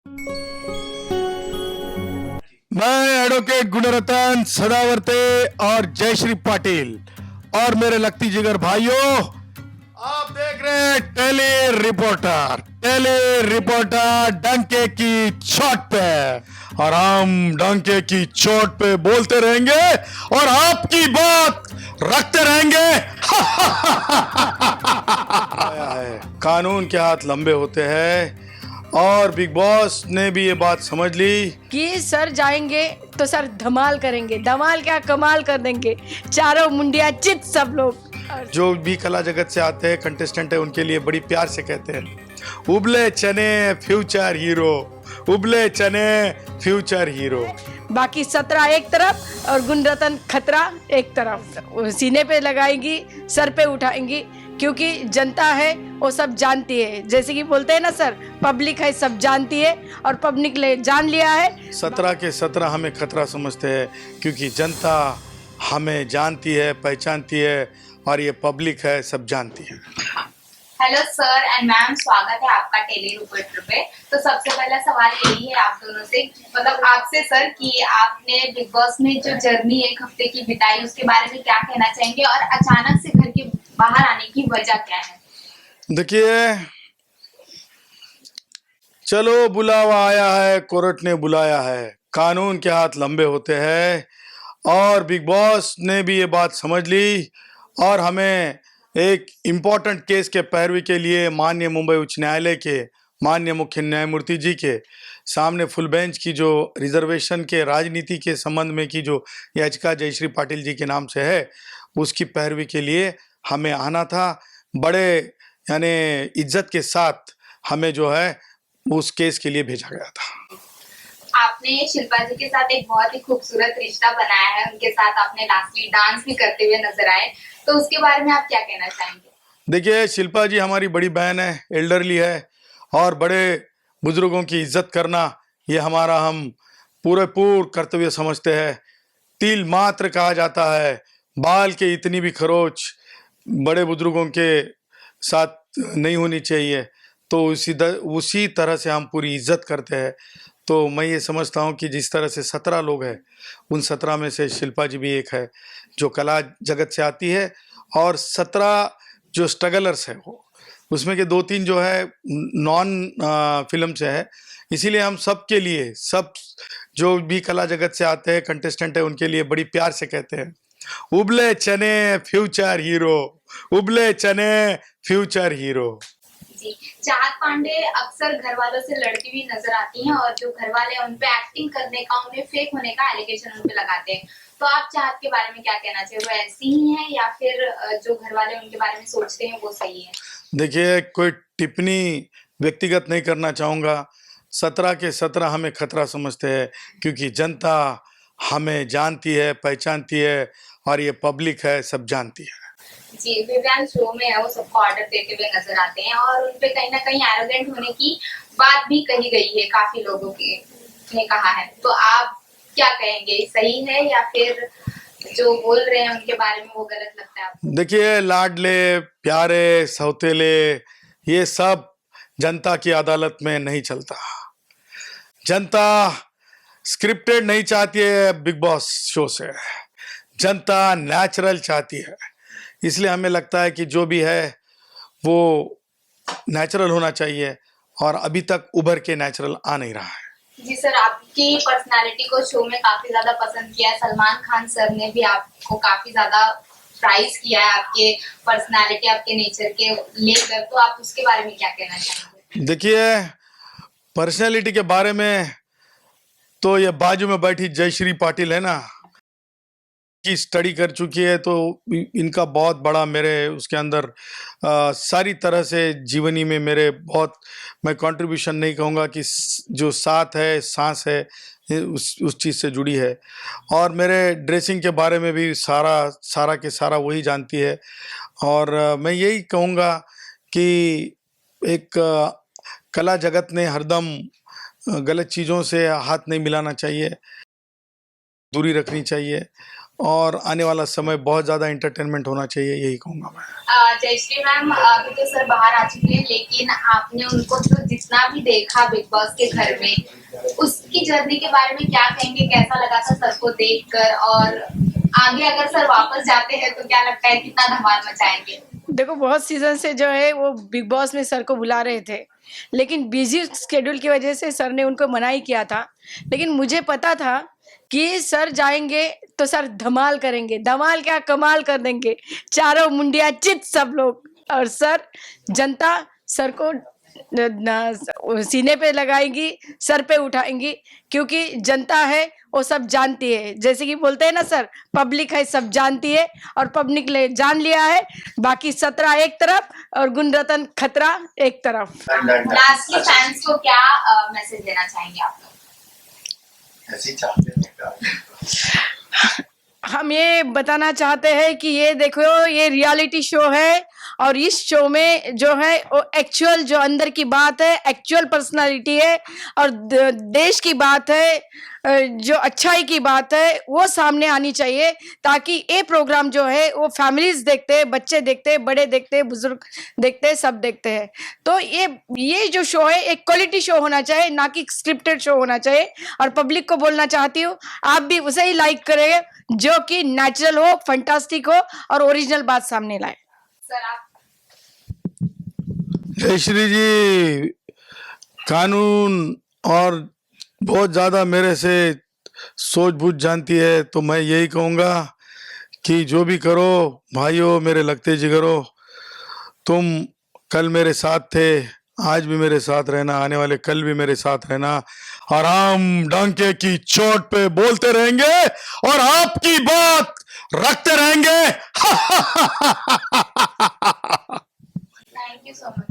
मैं एडवोकेट गुणरत्न सदावर्ते और जयश्री पाटिल और मेरे लखती जिगर भाइयों, आप देख रहे हैं टेली रिपोर्टर डंके की चोट पे। और हम डंके की चोट पे बोलते रहेंगे और आपकी बात रखते रहेंगे। कानून के हाथ लंबे होते हैं और बिग बॉस ने भी ये बात समझ ली कि सर जाएंगे तो सर धमाल करेंगे, धमाल क्या कमाल कर देंगे, चारों मुंडिया चित सब लोग। जो भी कला जगत से आते हैं कंटेस्टेंट है उनके लिए बड़ी प्यार से कहते हैं उबले चने फ्यूचर हीरो, उबले चने फ्यूचर हीरो। बाकी 17 एक तरफ और गुणरत्न खतरा एक तरफ, सीने पे लगाएंगी, सर पे उठाएंगी, क्योंकि जनता है वो सब जानती है। जैसे कि बोलते हैं ना सर, पब्लिक है सब जानती है और पब्लिक ने जान लिया है। 17 के 17 हमें खतरा समझते हैं क्योंकि जनता हमें जानती है, पहचानती है और ये पब्लिक है सब जानती है। हेलो सर एंड मैम, स्वागत है आपका टेली रिपोर्टर पे। तो सबसे पहला सवाल यही है आप दोनों से, मतलब आपसे सर, कि आपने बिग बॉस में जो जर्नी एक हफ्ते की बिताई उसके बारे में क्या कहना चाहेंगे और अचानक से घर के बाहर आने की वजह क्या है? देखिए, चलो बुलावा आया है, कोर्ट ने बुलाया है, कानून के हाथ लंबे होते हैं और बिग बॉस ने भी ये बात समझ ली और हमें एक इम्पॉर्टेंट केस के पैरवी के लिए माननीय मुंबई उच्च न्यायालय के माननीय मुख्य न्यायमूर्ति जी के सामने फुल बेंच की जो रिजर्वेशन के राजनीति के संबंध में की जो याचिका जयश्री पाटिल जी के नाम से है उसकी पैरवी के लिए हमें आना था। बड़े यानी इज्जत के साथ हमें जो है उस केस के लिए भेजा गया था। आपने शिल्पा जी के साथ एक बहुत ही खूबसूरत रिश्ता बनाया है, उनके साथ आपने लास्टली डांस भी करते हुए नजर आए, तो उसके बारे में आप क्या कहना चाहेंगे? देखिए, शिल्पा जी हमारी बड़ी बहन है, एल्डरली है और बड़े बुजुर्गों की इज्जत करना ये हमारा हम पूरे कर्तव्य समझते हैं। तिल मात्र कहा जाता है, बाल के इतनी भी खरोच बड़े बुजुर्गों के साथ नहीं होनी चाहिए, तो उसी तरह से हम पूरी इज्जत करते हैं। तो मैं ये समझता हूँ कि जिस तरह से 17 लोग हैं उन 17 में से शिल्पा जी भी एक है जो कला जगत से आती है और 17 जो स्ट्रगलर्स है वो उसमें के 2-3 जो है नॉन फिल्म से है। इसीलिए हम सब के लिए, सब जो भी कला जगत से आते हैं कंटेस्टेंट है उनके लिए बड़ी प्यार से कहते हैं उबले चने फ्यूचर हीरो, उबले चने फ्यूचर हीरो। जी, चाहत पांडे अक्सर घर वालों से लड़ती हुई नजर आती हैं और जो घर वाले उन पे एक्टिंग करने का, उन्हें फेक होने का एलिगेशन उन पे लगाते हैं, तो आप चाहत के बारे में क्या कहना चाहिए? वो ऐसी ही है या फिर जो घर वाले उनके बारे में सोचते हैं वो सही है? देखिए, कोई टिप्पणी व्यक्तिगत नहीं करना चाहूँगा। 17 के 17 हमें खतरा समझते हैं क्योंकि जनता हमें जानती है, पहचानती है और ये पब्लिक है सब जानती है। जी, विवियन शो में है, वो सबको ऑर्डर देते हुए नजर आते हैं और उनपे कहीं ना कहीं एरोगेंट होने की बात भी कही गई है, काफी लोगों के ने कहा है, तो आप क्या कहेंगे, सही है या फिर जो बोल रहे हैं उनके बारे में वो गलत लगता है आपको? देखिए, लाडले प्यारे सौतेले ये सब जनता की अदालत में नहीं चलता। जनता स्क्रिप्टेड नहीं चाहती है बिग बॉस शो से, जनता नेचुरल चाहती है। इसलिए हमें लगता है कि जो भी है वो नेचुरल होना चाहिए और अभी तक उभर के नेचुरल आ नहीं रहा है। जी सर, आपकी पर्सनालिटी को शो में काफी ज्यादा पसंद किया है, सलमान खान सर ने भी आपको काफी ज्यादा प्राइज किया है आपके पर्सनालिटी, आपके नेचर के लेकर, तो आप उसके बारे में क्या कहना चाहेंगे? देखिए, पर्सनालिटी के बारे में तो ये बाजू में बैठी जयश्री पाटिल है ना की स्टडी कर चुकी है, तो इनका बहुत बड़ा मेरे उसके अंदर सारी तरह से जीवनी में मेरे बहुत, मैं कंट्रीब्यूशन नहीं कहूँगा कि जो साथ है सांस है उस चीज़ से जुड़ी है। और मेरे ड्रेसिंग के बारे में भी सारा के सारा वही जानती है। और मैं यही कहूँगा कि एक कला जगत ने हरदम गलत चीज़ों से हाथ नहीं मिलाना चाहिए, दूरी रखनी चाहिए और आने वाला समय बहुत ज़्यादा एंटरटेनमेंट होना चाहिए, यही कहूँगा मैं। जयश्री मैम, अभी तो सर बाहर आ चुके हैं, लेकिन आपने उनको तो जितना भी देखा बिग बॉस के घर में, उसकी जर्नी के बारे में क्या कहेंगे? कैसा लगा था सर को देखकर? और आगे अगर सर वापस जाते हैं तो क्या लगता है कितना धमाल मचाएंगे? देखो, बहुत सीजन से जो है वो बिग बॉस में सर को बुला रहे थे, लेकिन बिजी शेड्यूल की वजह से सर ने उनको मना ही किया था। लेकिन मुझे पता था कि सर जाएंगे तो सर धमाल करेंगे, धमाल क्या कमाल कर देंगे, चारों मुंडिया चित सब लोग। और सर, जनता सर को सीने पे लगाएंगी, सर पे उठाएंगी, क्योंकि जनता है वो सब जानती है। जैसे कि बोलते हैं ना सर, पब्लिक है सब जानती है, और पब्लिक ने जान लिया है। बाकी 17 एक तरफ और गुणरत्न खतरा एक तरफ। लास्टली फैंस को क्या मैसेज देना चाहेंगे आप लोग? ऐसे ही चाहते हैं क्या? हम ये बताना चाहते हैं कि ये देखो, ये रियलिटी शो है, और इस शो में जो है वो एक्चुअल जो अंदर की बात है, एक्चुअल पर्सनालिटी है, और देश की बात है, जो अच्छाई की बात है वो सामने आनी चाहिए, ताकि ये प्रोग्राम जो है वो फैमिलीज देखते हैं, बच्चे देखते हैं, बड़े देखते हैं, बुजुर्ग देखते हैं, सब देखते हैं। तो ये जो शो है एक क्वालिटी शो होना चाहिए, ना कि स्क्रिप्टेड शो होना चाहिए। और पब्लिक को बोलना चाहती हूँ, आप भी उसे ही लाइक करें जो कि नेचुरल हो, फंटास्टिक हो और ओरिजिनल बात सामने लाए। सर आप जयश्री जी कानून और बहुत ज़्यादा मेरे से सोच बूझ जानती है, तो मैं यही कहूँगा कि जो भी करो भाइयों, मेरे लगते जिगरो, तुम कल मेरे साथ थे, आज भी मेरे साथ रहना, आने वाले कल भी मेरे साथ रहना, और हम डंके की चोट पे बोलते रहेंगे और आपकी बात रखते रहेंगे। Thank you so much.